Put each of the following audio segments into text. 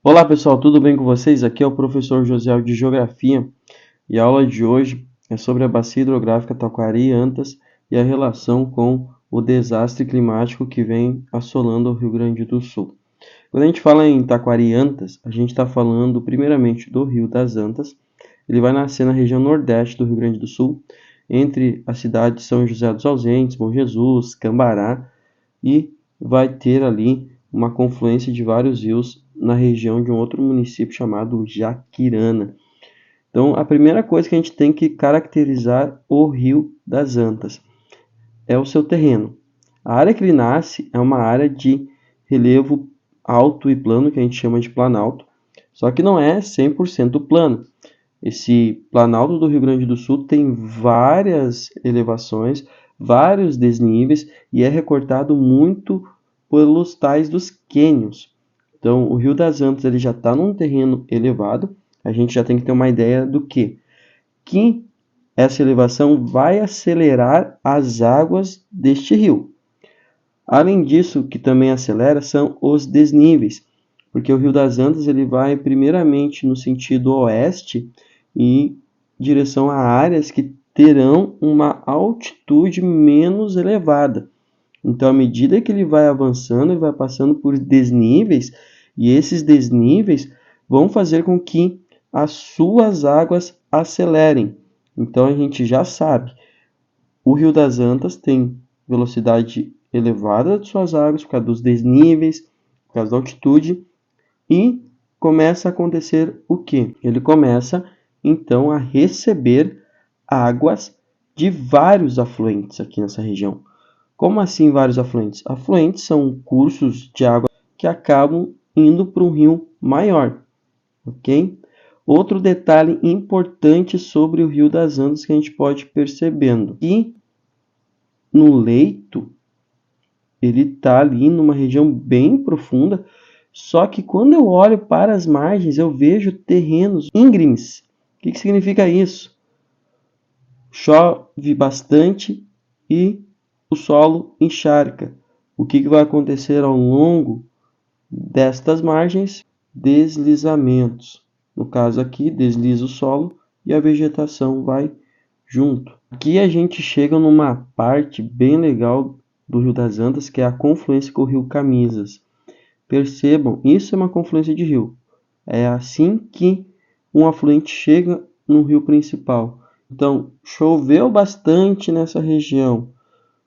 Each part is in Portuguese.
Olá pessoal, tudo bem com vocês? Aqui é o professor José de Geografia e a aula de hoje é sobre a bacia hidrográfica Taquari-Antas e a relação com o desastre climático que vem assolando o Rio Grande do Sul. Quando a gente fala em Taquari-Antas, a gente está falando primeiramente do Rio das Antas. Ele vai nascer na região nordeste do Rio Grande do Sul, entre a cidade de São José dos Ausentes, Bom Jesus, Cambará, e vai ter ali uma confluência de vários rios na região de um outro município chamado Jaquirana. Então, a primeira coisa que a gente tem que caracterizar o Rio das Antas é o seu terreno. A área que ele nasce é uma área de relevo alto e plano, que a gente chama de planalto, só que não é 100% plano. Esse planalto do Rio Grande do Sul tem várias elevações, vários desníveis e é recortado muito pelos tais dos cânions. Então, o Rio das Antas ele já está num terreno elevado. A gente já tem que ter uma ideia do que essa elevação vai acelerar as águas deste rio. Além disso, o que também acelera são os desníveis, porque o Rio das Antas ele vai primeiramente no sentido oeste e em direção a áreas que terão uma altitude menos elevada. Então, à medida que ele vai avançando, ele vai passando por desníveis, e esses desníveis vão fazer com que as suas águas acelerem. Então, a gente já sabe, o Rio das Antas tem velocidade elevada de suas águas por causa dos desníveis, por causa da altitude, e começa a acontecer o que? Ele começa então a receber águas de vários afluentes aqui nessa região. Como assim vários afluentes? Afluentes são cursos de água que acabam indo para um rio maior, ok? Outro detalhe importante sobre o Rio das Antas que a gente pode percebendo, que no leito ele está ali numa região bem profunda, só que quando eu olho para as margens eu vejo terrenos íngremes. O que significa isso? Chove bastante e o solo encharca. O que vai acontecer ao longo destas margens? Deslizamentos. No caso aqui, desliza o solo e a vegetação vai junto. Aqui a gente chega numa parte bem legal do Rio das Antas, que é a confluência com o Rio Camisas. Percebam, isso é uma confluência de rio. É assim que um afluente chega no rio principal. Então, choveu bastante nessa região.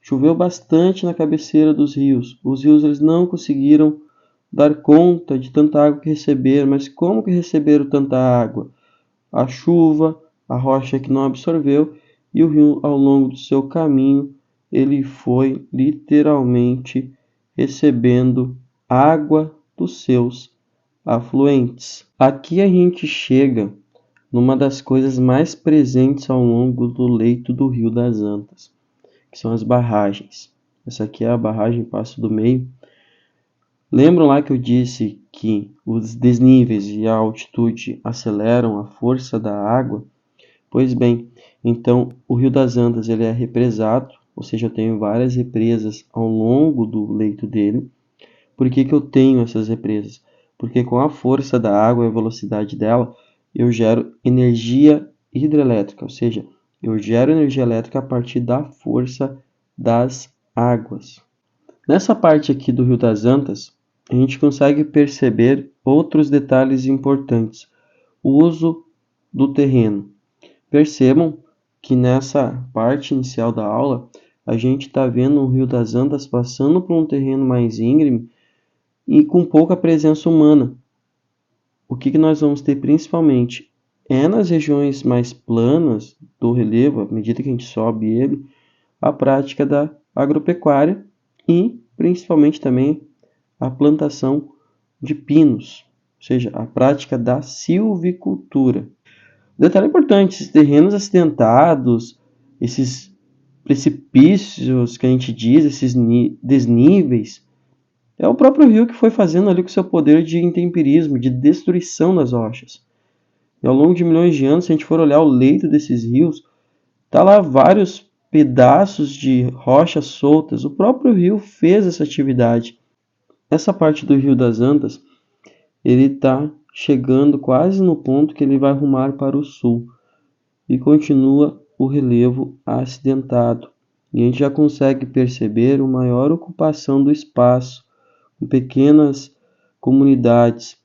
Choveu bastante na cabeceira dos rios. Os rios eles não conseguiram dar conta de tanta água que receberam. Mas como que receberam tanta água? A chuva, a rocha que não absorveu, e o rio, ao longo do seu caminho, ele foi literalmente recebendo água dos seus afluentes. Aqui a gente chega numa das coisas mais presentes ao longo do leito do Rio das Antas, que são as barragens. Essa aqui é a barragem Passo do Meio. Lembram lá que eu disse que os desníveis e a altitude aceleram a força da água? Pois bem, então o Rio das Antas ele é represado, ou seja, eu tenho várias represas ao longo do leito dele. Por que eu tenho essas represas? Porque com a força da água e a velocidade dela, eu gero energia hidrelétrica, ou seja, eu gero energia elétrica a partir da força das águas. Nessa parte aqui do Rio das Antas, a gente consegue perceber outros detalhes importantes. O uso do terreno. Percebam que nessa parte inicial da aula, a gente está vendo o Rio das Antas passando por um terreno mais íngreme e com pouca presença humana. O que nós vamos ter principalmente é nas regiões mais planas do relevo, à medida que a gente sobe ele, a prática da agropecuária e principalmente também a plantação de pinos, ou seja, a prática da silvicultura. Detalhe importante, esses terrenos acidentados, esses precipícios que a gente diz, esses desníveis, é o próprio rio que foi fazendo ali com seu poder de intemperismo, de destruição das rochas. E ao longo de milhões de anos, se a gente for olhar o leito desses rios, tá lá vários pedaços de rochas soltas. O próprio rio fez essa atividade. Essa parte do Rio das Antas, ele está chegando quase no ponto que ele vai rumar para o sul e continua o relevo acidentado. E a gente já consegue perceber uma maior ocupação do espaço, com pequenas comunidades.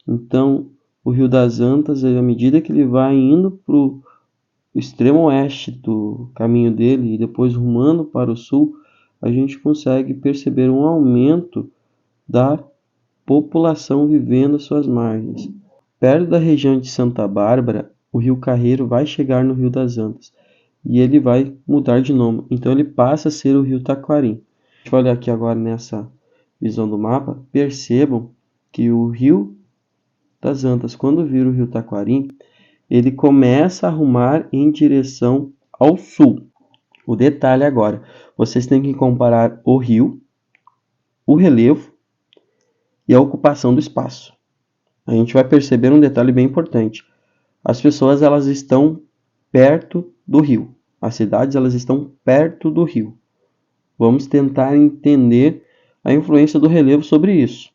Então, o Rio das Antas, à medida que ele vai indo para o extremo oeste do caminho dele e depois rumando para o sul, a gente consegue perceber um aumento da população vivendo às suas margens. Perto da região de Santa Bárbara, o Rio Carreiro vai chegar no Rio das Antas e ele vai mudar de nome. Então ele passa a ser o Rio Taquari. A gente vai olhar aqui agora nessa visão do mapa. Percebam que o Rio das Antas, quando vira o Rio Taquari, ele começa a rumar em direção ao sul. O detalhe agora, vocês têm que comparar o rio, o relevo e a ocupação do espaço. A gente vai perceber um detalhe bem importante. As pessoas elas estão perto do rio. As cidades elas estão perto do rio. Vamos tentar entender a influência do relevo sobre isso.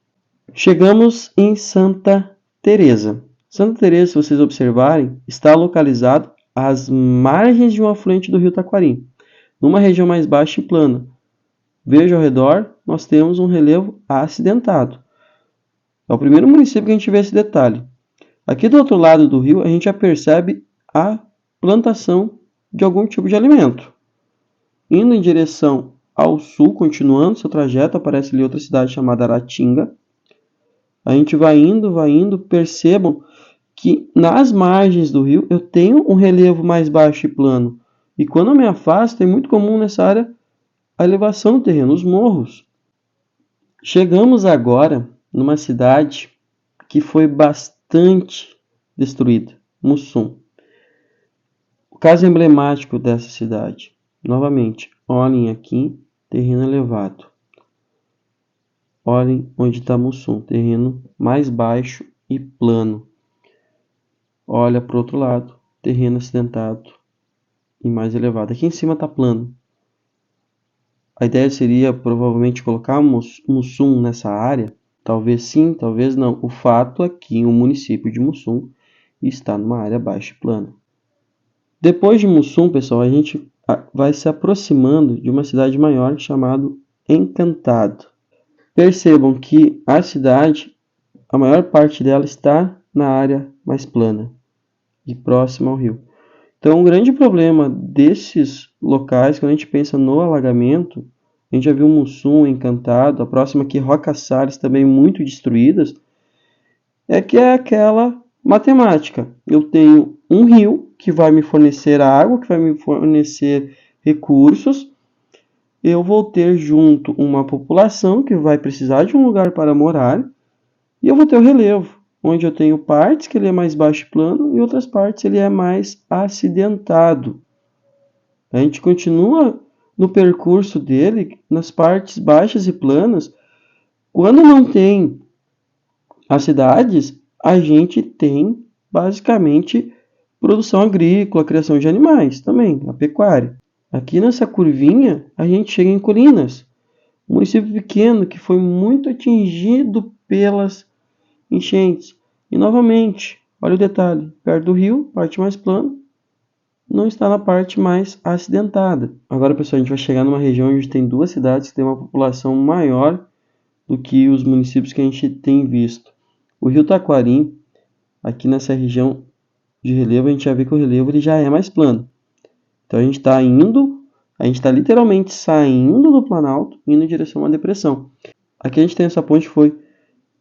Chegamos em Santa Teresa. Santa Teresa, se vocês observarem, está localizado às margens de um afluente do rio Taquari, numa região mais baixa e plana. Veja ao redor, nós temos um relevo acidentado. É o primeiro município que a gente vê esse detalhe. Aqui do outro lado do rio, a gente já percebe a plantação de algum tipo de alimento. Indo em direção ao sul, continuando seu trajeto, aparece ali outra cidade chamada Aratinga. A gente vai indo, percebam que nas margens do rio eu tenho um relevo mais baixo e plano. E quando eu me afasto, é muito comum nessa área a elevação do terreno, os morros. Chegamos agora numa cidade que foi bastante destruída, Mussum. O caso emblemático dessa cidade, novamente, olhem aqui, terreno elevado. Olhem onde está Mussum, terreno mais baixo e plano. Olha para o outro lado, terreno acidentado e mais elevado. Aqui em cima está plano. A ideia seria provavelmente colocar Mussum nessa área. Talvez sim, talvez não. O fato é que o município de Mussum está numa área baixa e plana. Depois de Mussum, pessoal, a gente vai se aproximando de uma cidade maior chamada Encantado. Percebam que a cidade, a maior parte dela está na área mais plana e próxima ao rio. Então, um grande problema desses locais, quando a gente pensa no alagamento, a gente já viu Mussum, Encantado, a próxima aqui, Roca Salles, também muito destruídas, é que é aquela matemática. Eu tenho um rio que vai me fornecer água, que vai me fornecer recursos, eu vou ter junto uma população que vai precisar de um lugar para morar, e eu vou ter o relevo, onde eu tenho partes que ele é mais baixo e plano e outras partes ele é mais acidentado. A gente continua no percurso dele, nas partes baixas e planas. Quando não tem as cidades, a gente tem basicamente produção agrícola, criação de animais também, a pecuária. Aqui nessa curvinha, a gente chega em Colinas, um município pequeno que foi muito atingido pelas enchentes. E novamente, olha o detalhe, perto do rio, parte mais plana, não está na parte mais acidentada. Agora, pessoal, a gente vai chegar numa região onde tem duas cidades que têm uma população maior do que os municípios que a gente tem visto. O Rio Taquari, aqui nessa região de relevo, a gente já vê que o relevo ele já é mais plano. Então a gente está literalmente saindo do Planalto, indo em direção a uma depressão. Aqui a gente tem essa ponte que foi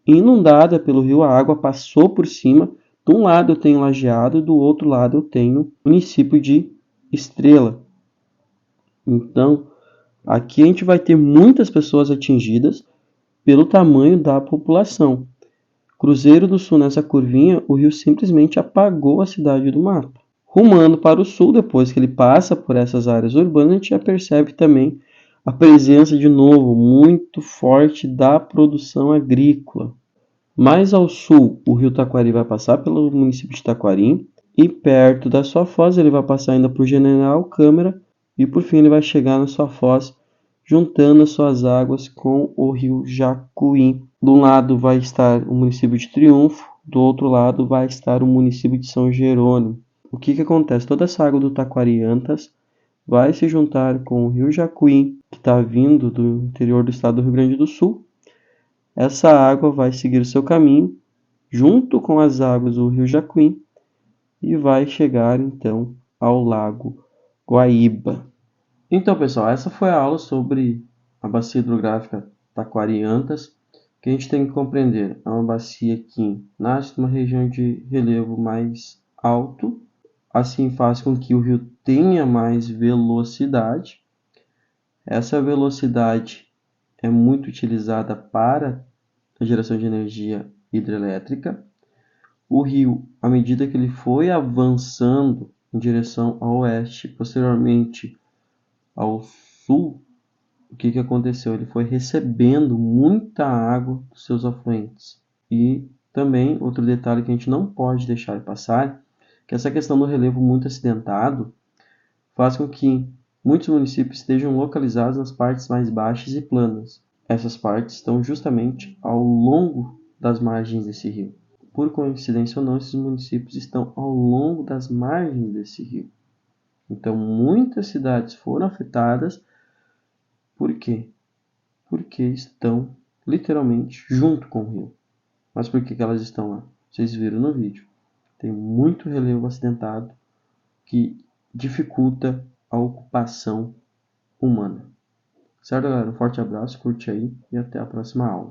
inundada pelo rio, a água passou por cima. De um lado eu tenho Lajeado, do outro lado eu tenho o município de Estrela. Então, aqui a gente vai ter muitas pessoas atingidas pelo tamanho da população. Cruzeiro do Sul, nessa curvinha, o rio simplesmente apagou a cidade do mapa. Rumando para o sul, depois que ele passa por essas áreas urbanas, a gente já percebe também a presença de novo muito forte da produção agrícola. Mais ao sul, o rio Taquari vai passar pelo município de Taquari e perto da sua foz ele vai passar ainda por General Câmara e por fim ele vai chegar na sua foz, juntando as suas águas com o rio Jacuí. De um lado vai estar o município de Triunfo, do outro lado vai estar o município de São Jerônimo. O que acontece? Toda essa água do Taquariantas vai se juntar com o rio Jacuim, que está vindo do interior do estado do Rio Grande do Sul. Essa água vai seguir seu caminho junto com as águas do rio Jacuim e vai chegar então ao lago Guaíba. Então, pessoal, essa foi a aula sobre a bacia hidrográfica Taquariantas, que a gente tem que compreender. É uma bacia que nasce numa região de relevo mais alto, assim faz com que o rio tenha mais velocidade. Essa velocidade é muito utilizada para a geração de energia hidrelétrica. O rio, à medida que ele foi avançando em direção ao oeste, posteriormente ao sul, o que aconteceu? Ele foi recebendo muita água dos seus afluentes. E também, outro detalhe que a gente não pode deixar passar, que essa questão do relevo muito acidentado faz com que muitos municípios estejam localizados nas partes mais baixas e planas. Essas partes estão justamente ao longo das margens desse rio. Por coincidência ou não, esses municípios estão ao longo das margens desse rio. Então, muitas cidades foram afetadas. Por quê? Porque estão literalmente junto com o rio. Mas por que elas estão lá? Vocês viram no vídeo. Tem muito relevo acidentado que dificulta a ocupação humana. Certo, galera? Um forte abraço, curte aí e até a próxima aula.